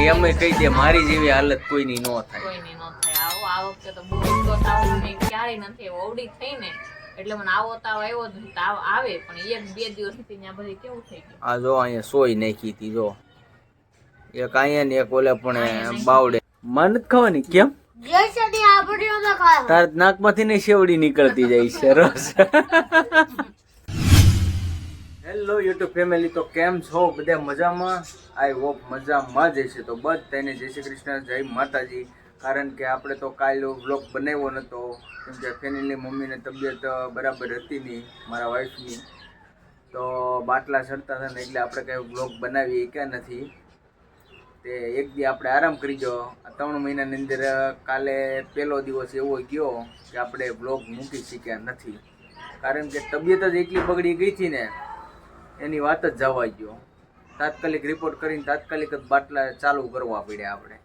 એમે કહી દે મારી જેવી હાલત કોઈની ન થાય. કોઈની ન થાય. આવો આ વખતે તો બહુ એટલો તાવ મને ક્યારેય નથી આવ્યો. અવડી થઈ ને એટલે મને આવો તાવ આવ્યો જ નથી. તાવ આવે પણ 1-2 દિવસથી ત્યાં બધી કેવું થઈ ગયું. આ જો અહીંયા સોય નાખી હતી જો, એક અહીંયા ને એક ઓલે પણ બાવડે. મન નથી ખાવાની કેમ? તાર નાકમાંથી ને શેવડી નીકળતી જાય છે રસ. હેલો યુટ્યુબ ફેમિલી, તો કેમ છો બધા? મજામાં? આઈ હોપ મજામાં જ હશે. તો બધાને જય શ્રી કૃષ્ણ, જય માતાજી. કારણ કે આપણે તો કાલે વ્લોગ બનાવ્યો નહોતો કેમ કે ફેમિલી મમ્મીને તબિયત બરાબર હતી નહીં, મારા વાઈફની. તો બાટલા ચડતા હતા ને એટલે આપણે કંઈ વ્લોગ બનાવી કે નથી. તે એક દી આપણે આરામ કરી ગયો. 3 મહિનાની અંદર કાલે પહેલો દિવસ એવો ગયો કે આપણે વ્લોગ મૂકી શક્યા નથી. કારણ કે તબિયત જ એટલી બગડી ગઈ હતી ને એની વાત જ જવા ગયો. તાત્કાલિક રિપોર્ટ કરીને તાત્કાલિક જ બાટલા ચાલુ કરવા પડ્યા આપણે.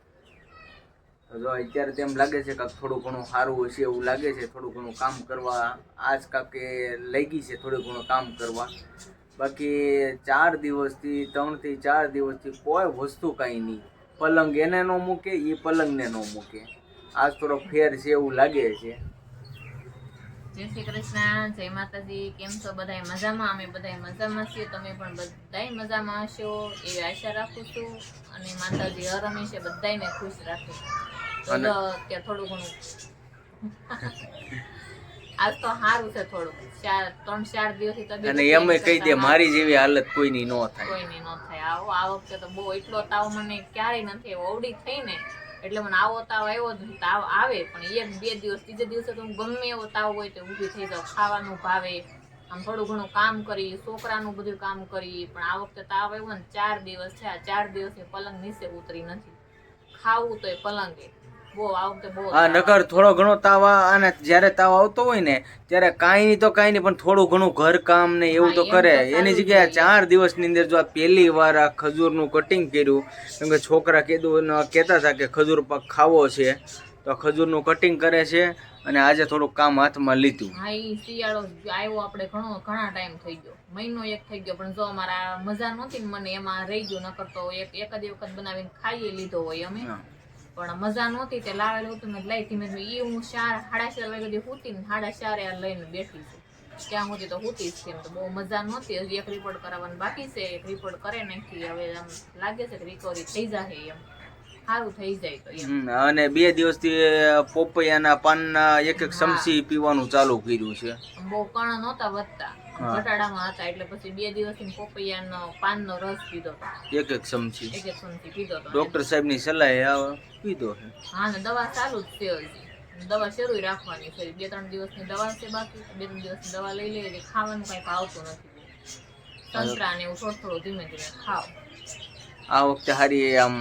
તો જો અત્યારે તેમ લાગે છે કે થોડું ઘણું સારું હશે એવું લાગે છે. થોડું ઘણું કામ કરવા આજ કાંકે લાગી છે, થોડું ઘણું કામ કરવા. બાકી 3 થી 4 દિવસથી કોઈ વસ્તુ કાંઈ નહીં. પલંગ એને ન મૂકે, એ પલંગને ન મૂકે. આજ થોડો ફેર છે એવું લાગે છે. જય શ્રી કૃષ્ણ, જય માતાજી. કેમ છો બધા? મજામાં? અમે બધા મજામાં છીએ. તમે પણ બધા મજામાં હશો એવી આશા રાખું છું. અને માતાજી હર હંમેશા બધાને ખુશ રાખે. તો ત્યાં થોડું ઘણું આજ તો સારું છે. થોડું 3-4 દિવસથી તબિયત અને એમે કહી દે મારી જેવી હાલત કોઈની ન થાય. કોઈની ન થાય. આવો આ વખતે તો બહુ એટલો તાવ મને ક્યારેય નથી આવ્યો. અવડી થઈ ને એટલે મને આવો તાવ આવ્યો જ નથી. તાવ આવે પણ 1-2 દિવસ, ત્રીજે દિવસે તો હું ગમે એવો તાવ હોય તો ઊભી થઈ જાઉં. ખાવાનું ભાવે, આમ થોડું ઘણું કામ કરી, છોકરાનું બધું કામ કરી. પણ આ વખતે તાવ આવ્યો ને 4 દિવસ છે. આ 4 દિવસથી પલંગ નીચે ઉતરી નથી. ખાવું તો એ પલંગે બહુ આ વખતે બહુ. હા, નકર થોડો ઘણો તાવ અને જ્યારે તાવ આવતો હોય ને ત્યારે કાંઈ નહીં તો કાંઈ નહીં, પણ થોડું ઘણું ઘર કામ ને એવું તો કરે. એની જગ્યાએ 4 દિવસની અંદર જો આ પહેલી વાર આ ખજૂરનું કટિંગ કર્યું, કેમ કે છોકરા કહેતા હતા કે ખજૂર પાક ખાવો છે, તો ખજૂરનું કટિંગ કરે છે. અને આજે થોડુંક કામ હાથમાં લીધું. હા, એ શિયાળો આવ્યો આપણે ઘણા ટાઈમ થઈ ગયો, મહિનો એક થઈ ગયો. પણ જો અમારા મજા નહોતી ને મને એમાં રહી ગયું. નકર તો એક જ વખત બનાવીને ખાઈ લીધો હોય અમે. પણ મજા નહોતી તે લાવેલું હતું મેં લઈ ધીમે ધીમે. હું 4-4:30 વાગે સુધી હુતી ને 4:30 લઈને બેઠી છું. ત્યાં સુધી તો હુતી જ છે. તો બહુ મજા નહોતી. હજી એક રિપોર્ટ કરાવવાનું બાકી છે. એક રિપોર્ટ કરે નાખી. હવે આમ લાગે છે કે રિકવરી થઈ જાય, એમ સારું થઈ જાય તો એમ. અને 2 દિવસથી પોપૈયાના પાનના એક ચમચી પીવાનું ચાલુ કર્યું છે. બહુ કણ નહોતા વધતા, ઘટાડામાં હતા. એટલે પછી 2 દિવસથી પોપૈયાનો પાનનો રસ પીધો. એક ચમચી પીધો. ડોક્ટર સાહેબની સલાહ પીધો. હા, ને દવા ચાલુ જ છે. હજી દવા શરૂ રાખવાની છે. 2-3 દિવસની દવા છે બાકી. 2-3 દિવસની દવા લઈ લઈએ. ખાવાનું કઈ ભાવતું નથી. સંતરા ને એવું થોડું ધીમે ધીમે ખાવ. આ વખતે હારી આમ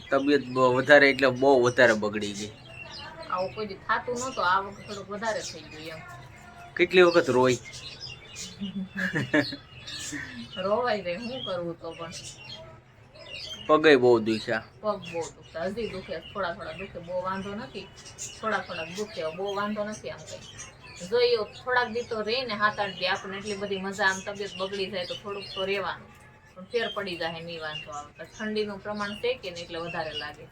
તબિયત વધારે એટલે બહુ વધારે બગડી ગઈ. આવું કોઈ દી થાતું નહોતું. આ વખતે થોડુંક વધારે થઈ ગયું એમ. કેટલી વખત રોઈ રોવાઈ જાય. શું કરવું તો પણ પગે બહુ દુખ્યા. પગ બહુ દુખતા, હજી દુખે. થોડા દુખે. બહુ વાંધો નથી. થોડા દુખે. બહુ વાંધો નથી. આમ કઈ જોઈએ થોડાક દી તો રહી ને 7-8 દી આપણને એટલી બધી મજા. આમ તબિયત બગડી જાય તો થોડુંક તો રહેવાનું. પણ ફેર પડી જાય, નહીં વાંધો આવે. ઠંડીનું પ્રમાણ છે કે ને એટલે વધારે લાગે.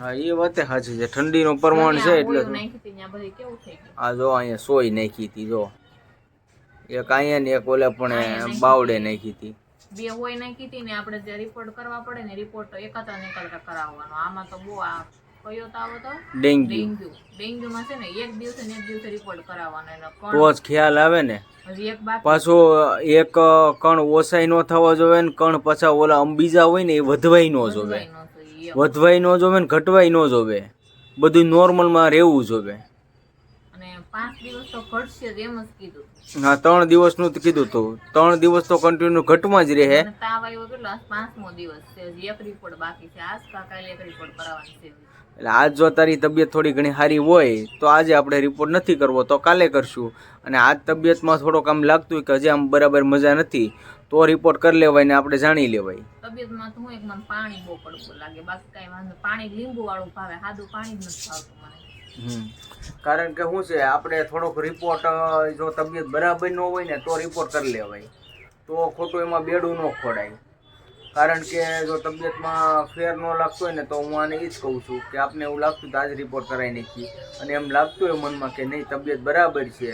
હા, એ વાત સાચી છે. ઠંડીનું પ્રમાણ છે એટલે નાખી હતી ત્યાં બધી કેવું થઈ ગયું. આ જો અહીંયા સોય નાખી હતી જો, એક અહીંયા ને એક ઓલે પણ બાવડે નાખી હતી. 2 હોય નાખી હતી ને. આપણે જે રિપોર્ટ કરવા પડે ને, રિપોર્ટ તો એકત્ર કરાવવાનો. આમાં તો બહુ આ કયો તાવ હતો? ડેન્ગ્યુ માં છે ને 1 દિવસે ને 1 દિવસે રિપોર્ટ કરાવવાનો. એનો તો જ ખ્યાલ આવે ને. હજી એક બાકી. પાછો એક કણ ઓસાઈ નો થવો જોવે ને કણ પાછા ઓલા બીજા હોય ને એ વધવાય નો જોવે. વધવાય નો જોવે ને ઘટવાય નો જોવે. બધું નોર્મલ માં રહેવું જોવે. અને 5 દિવસ તો ઘટશે જ એમ જ કીધું. હા, 3 દિવસનું તો કીધું હતું. 3 દિવસ તો કન્ટિન્યુ ઘટમાં જ રહે. તાવ આવ્યો કેટલો? 5મો દિવસ છે. હજી એક રિપોર્ટ બાકી છે. આજ કાલે એક રિપોર્ટ કરાવવાની છે. એટલે આજ જો તારી તબિયત થોડી ઘણી સારી હોય તો આજે આપણે રિપોર્ટ નથી કરવો તો કાલે કરશું. અને આજ તબિયતમાં થોડોક આમ લાગતું હોય કે હજી આમ બરાબર મજા નથી તો રિપોર્ટ કરી લેવાય ને આપણે જાણી લેવાય. તબિયતમાં તો હું એક મને પાણી બહુ પડતું લાગે. બાકી કઈ વાંધો. પાણી લીંબુ વાળું ભાવે. સાદું પાણી જ નથી ભાવતું મને. કારણ કે શું છે, આપણે થોડોક રિપોર્ટ જો તબિયત બરાબર ન હોય ને તો રિપોર્ટ કરી લેવાય. તો ખોટું એમાં બેડું ન ખોડાય. કારણ કે જો તબિયતમાં ફેર ન લાગતો હોય ને તો હું આને એ જ કહું છું કે આપને એવું લાગતું તો આજ રિપોર્ટ કરાવી નાખીએ, અને એમ લાગતું હોય મનમાં કે નહીં તબિયત બરાબર છે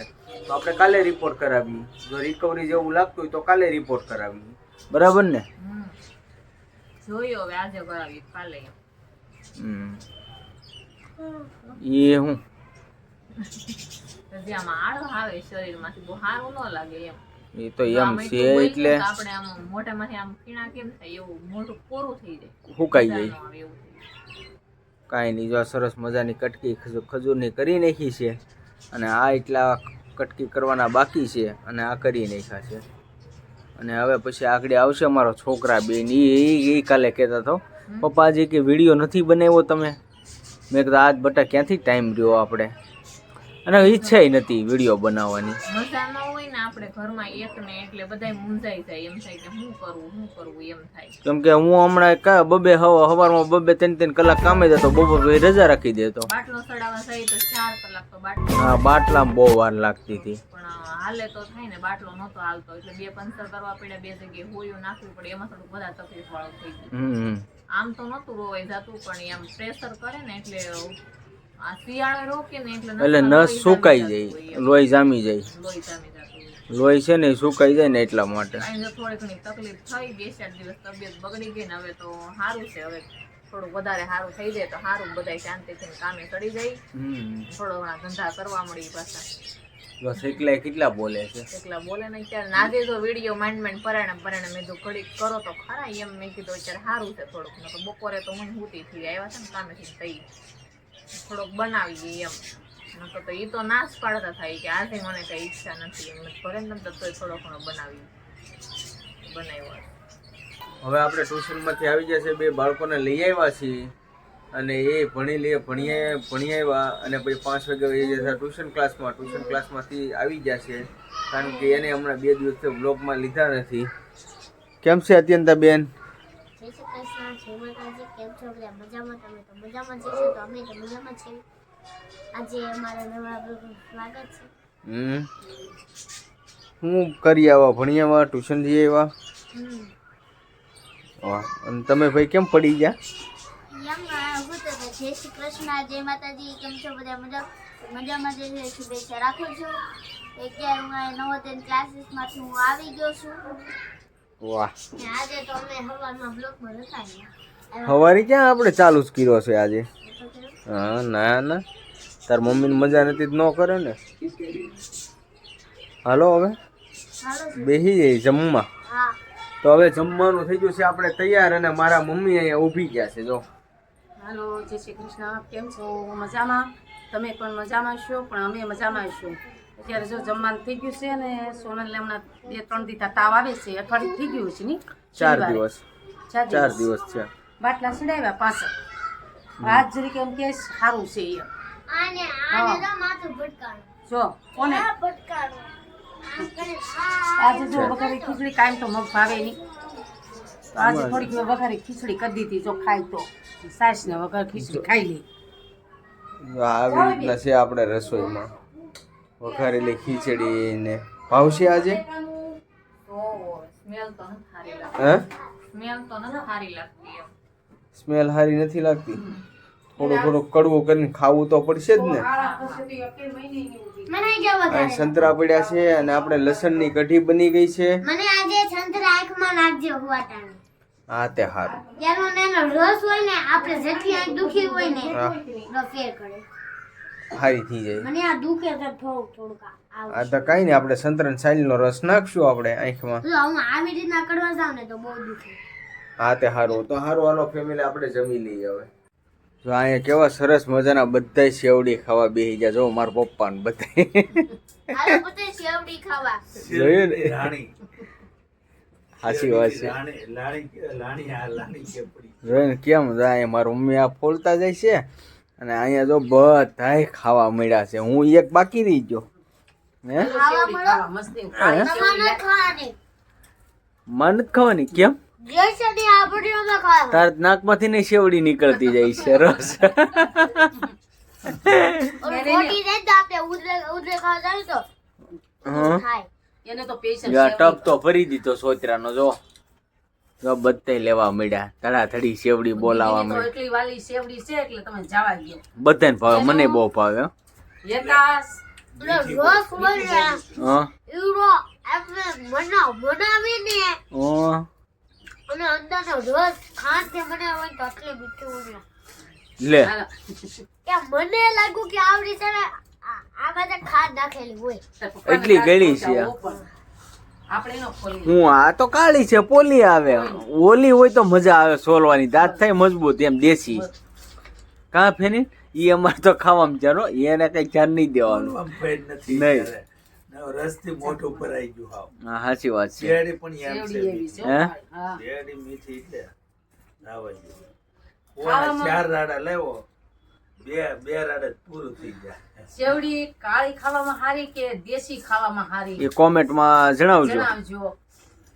તો આપણે કાલે રિપોર્ટ કરાવીએ. જો રિકવરી જેવું લાગતું હોય તો કાલે રિપોર્ટ કરાવીએ, બરાબર ને? જોયો હવે આજે કરાવી કાલે. એ હું પછી આમાં આળો આવે શરીરમાંથી બહુ સારું ન લાગે એમ. એ તો એમ છે એટલે આપણે આમ મોઢામાંથી આમ પીણા કેમ થાય એવું મોઢું કોરું થઈ જાય, સુકાઈ જાય. મજા ન આવે એવું થઈ જાય. કાંઈ નહીં, જો આ સરસ મજાની કટકી ખજૂરની કરી નાખી છે, અને આ એટલા કટકી કરવાના બાકી છે, અને આ કરી નાખ્યા છે. અને હવે પછી આગળ આવશે અમારો છોકરા બેન. એ કાલે કહેતા હતો પપ્પાજી કે વિડીયો નથી બનાવ્યો તમે. મેં કીધું આજ બટા ક્યાંથી ટાઈમ રહ્યો આપણે, અને ઈચ્છા નથી વિડીયો બનાવવાની. મજા ન હોય ને આપણે ઘરમાં એક ને એટલે બધાય મૂંઝાઈ જાય, એમ થાય કે શું કરવું એમ થાય. કેમ કે હું હમણાં બબે સવારમાં 2-3 કલાક કામે જતો, બપોર રજા રાખી દેતો. બાટલો સડાવવા જાય તો 4 કલાક તો બાટલો. હા, બાટલામાં બહુ વાર લાગતી હતી. પણ હાલે તો થાય ને, બાટલો નહોતો હાલતો એટલે 2 પંચર કરવા પડ્યા, 2 જગ્યાએ હોયું નાખવી પડે, એમાં થોડુંક વધારે તકલીફ વાળું થઈ ગયું. આમ તો નહોતું રોવાઈ જતું, પણ એમ પ્રેશર કરે ને એટલે આ શિયાળો રોકે ને એટલે નસ સુકાઈ જાય, લોહી જામી જાય. લોહી જામી જતું. લોહી છે ને એ સુકાઈ જાય ને એટલા માટે. થોડી ઘણી તકલીફ થઈ, 2-4 દિવસ તબિયત બગડી ગઈ ને હવે તો સારું છે. હવે થોડું વધારે સારું થઈ જાય તો સારું, બધા શાંતિથી કામે ચડી જાય, થોડો ઘણા ધંધા કરવા મળી પાછા. બસ એકલા કેટલા બોલે છે, એકલા બોલે ને ત્યારે નાજે તો વિડીયો માંડ પરાણે મેં તો ઘડીક કરો તો ખરા એમ મેં કીધું અત્યારે સારું છે થોડુંક. ને તો બપોરે તો મને હુતી થઈ આવ્યા છે ને કામેથી થઈ થોડોક બનાવીએ એમ. નકર તો એ તો નાશ પાડતા થાય કે આજે મને કઈ ઈચ્છા નથી એમ, ઘરે ને તો થોડો ઘણો બનાવ્યો. હવે આપણે ટ્યુશનમાંથી આવી જશે, 2 બાળકોને લઈ આવ્યા છીએ, અને એ ભણી આવ્યા, અને પછી 5 વાગે વહી જશે ટ્યુશન ક્લાસમાંથી આવી જશે, કારણ કે એને હમણાં 2 દિવસથી વ્લોગમાં લીધા નથી. કેમ છે અત્યંતા બેન? હું કરી આવ્યા, ભણી આવ્યા, ટ્યુશન જઈ આવ્યા. વાહ, અને તમે ભાઈ કેમ પડી ગયા? જય શ્રી કૃષ્ણ, જય માતાજી. કેમ છો બધા? મજામાં જઈ શુભેચ્છા રાખું છું. અત્યારે હું નવોદય ક્લાસીસમાંથી હું આવી ગયો છું. વાહ, આજે તો અમે હવારમાં બ્લોકમાં હતા. સવારે ક્યાં આપણે ચાલુ જ કર્યો છે આજે? હા, ના તાર મમ્મીને મજા નથી જ ન કરે ને. હાલો હવે બેસી જઈએ જમવા. તો હવે જમવાનું થઈ ગયું છે આપણે તૈયાર, અને મારા મમ્મી અહીંયા ઊભી ગયા છે. જો હાલો, જય શ્રી કૃષ્ણ. કેમ છો? મજામાં? તમે પણ મજામાં છો? પણ અમે મજામાં છું. અત્યારે જો જમવાનું થઈ ગયું છે ને, સોનલને હમણાં 2-3 દી તાવ આવે છે, અઠવાડિયું થઈ ગયું છે ને, 4 દિવસ છે. બાટલા ચડાવ્યા પાછળ આજ જરીક એમ કે સારું છે એમ. જો કોને આજે જો વઘારી ખીચડી, કાયમ તો મગ ભાવે નહીં, તો આજે થોડીક મેં વઘારી ખીચડી કરી દીધી. જો ખાય તો સાસ ને વઘાર ખીચડી ખાઈ લે. આવી રીતના છે આપણે રસોઈમાં વઘારેલી ખીચડી ને ભાવશે આજે. સ્મેલ તો નથી સારી હે? લાગતી એમ. સ્મેલ સારી નથી લાગતી? થોડું કડવું કરીને ખાવું તો પડશે જ ને. અહીં સંતરા પડ્યા છે, અને આપણે લસણની કઢી બની ગઈ છે. મને આજે સંતરા આંખમાં નાખજો હુવાટાને. હા, તે હારું. એનો રસ હોય ને, આપણે જેટલી આંખ દુખી હોય ને એટલો ફેર કરે, હારી થઈ જાય. મને આ દુખે છે થોડુંક. આ તો કઈ નહીં, આપણે સંતરાની સાઈલનો રસ નાખશું આપણે આંખમાં. જો હું આવી રીતના કરવા જાવ ને તો બહુ દુખે. હા, તે હારું. તો હારું, હાલો ફેમિલી આપણે જમી લઈએ હવે. જો અહીંયા કેવા સરસ મજાના બધા શેવડી ખાવા બેસી ગયા. જો મારા પપ્પા ને બધા હાલો બધે શેવડી ખાવા. જોયું ને? સાચી વાત છે. જોયું ને કેમ જાય? મારી મમ્મી આ ફોલતા જાય છે, અને અહીંયા જો બધાય ખાવા મળ્યા છે. હું એક બાકી રહી ગયો. હે, માન ખાવાની કેમ? તાર નાકમાંથી ને શેવડી નીકળતી જાય છે રસ. ટપ તો ભરી દીધો સોતરાનો. જો જો બધાય લેવા મળ્યા ધડાધડી શેવડી બોલાવા દીદીની તો મળ્યા. એટલી વાલી શેવડી છે એટલે તમે જવા દો. બધાને ભાવે, મને બહુ ભાવે હો. યકાસ રસ બોલ્યા હા ઈરો આપણે બનાવીને ઓ અને અંદરનો રસ ખાંડથી બનાવે તો આટલી મીઠી હોય લે હાલો. કે મને લાગ્યું કે આવડી છે ને આ બધા ખાંડ નાખેલી હોય તાર પપ્પાને એટલી કાઢ ગળી પહોંચાવો છે. પણ. આપણે એનો ખોલી હું આ તો કાળી છે, પોલી આવે. ઓલી હોય તો મજા આવે સોલવાની, દાંત થાય મજબૂત એમ દેશી. કાં ફેની ઈ અમારે તો ખાવામાં જારો, એને કઈ ધ્યાન નહીં દેવાનું. આમ ફેડ નથી નહીં. ત્યારે. નવ રસથી મોઢું ભરાઈ ગયું હાવ. હા સાચી વાત છે. શિયાળી પણ એમ શેવડી છે એવી મીઠી. છે. હે? હા. શિયાળી મીઠી એટલે નાવા જેવું. ખાવામાં- ઓલા 4 રાડા લેવો, બે રાડા જ પૂરું થઈ જાય. શેવડી કાળી ખાવામાં હારી કે દેશી ખાવામાં હારી? એ કોમેન્ટમાં જણાવજો. જણાવજો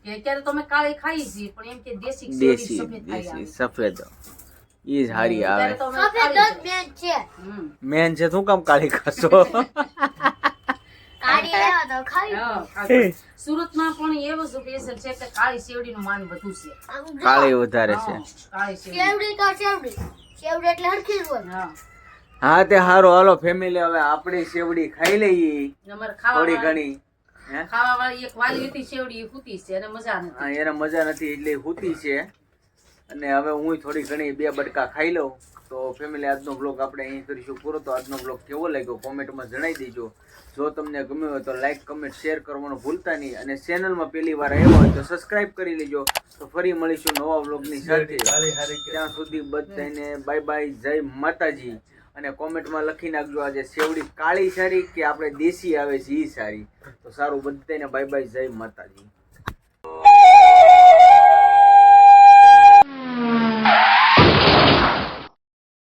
કે અત્યારે તમે કાળી ખાઈ છે પણ એમ કે દેશી શેવડી દેશી સફેદ ખાઈ દેશી આવે. સફેદ ઈ જ હારી આવે. અત્યારે તો અમે સફેદ કાળી જ મેન છે હમ. મેન છે, શું કામ કાળી ખાશો? કાઢી લેવા તો ખાઈ હા, કાળી. સુરતમાં પણ એવું સ્પેશિયલ છે કે કાળી શેવડીનું માન વધુ છે. આમ જો, કાળી વધારે છે. હા, કાળી શેવડી. શેવડી તો શેવડી એટલે હરખી જ હોય હા. હા તે હારો હાલો ફેમિલી, હવે આપણી શેવડી ખાઈ લઈએ અમારે થોડી ખાવા ઘણી. હે વાળી એક વાલી હતી શેવડી એ ફૂટી છે અને મજા નથી. હા, એને મજા નથી એટલે હુતી છે. અને હવે હું થોડી ઘણી 2 બટકા ખાઈ લઉં. તો ફેમિલી, આજનો બ્લોગ આપણે અહીં કરીશું પૂરો. તો આજનો બ્લોગ કેવો લાગ્યો કોમેન્ટમાં જણાવી દેજો. જો તમને ગમ્યો હોય તો લાઈક કમેન્ટ શેર કરવાનું ભૂલતા નહીં. અને ચેનલમાં પહેલી વાર આવ્યા હોય તો સબસ્ક્રાઇબ કરી લેજો. તો ફરી મળીશું નવા બ્લોગની સાથે. કાળી હારી કે ત્યાં સુધી બધાને બાય બાય, જય માતાજી. અને કોમેન્ટમાં લખી નાખજો આજે શેવડી કાળી સારી કે આપણે દેશી આવે છે ઈ સારી. તો સારું, બધાને બાય બાય, જય માતાજી.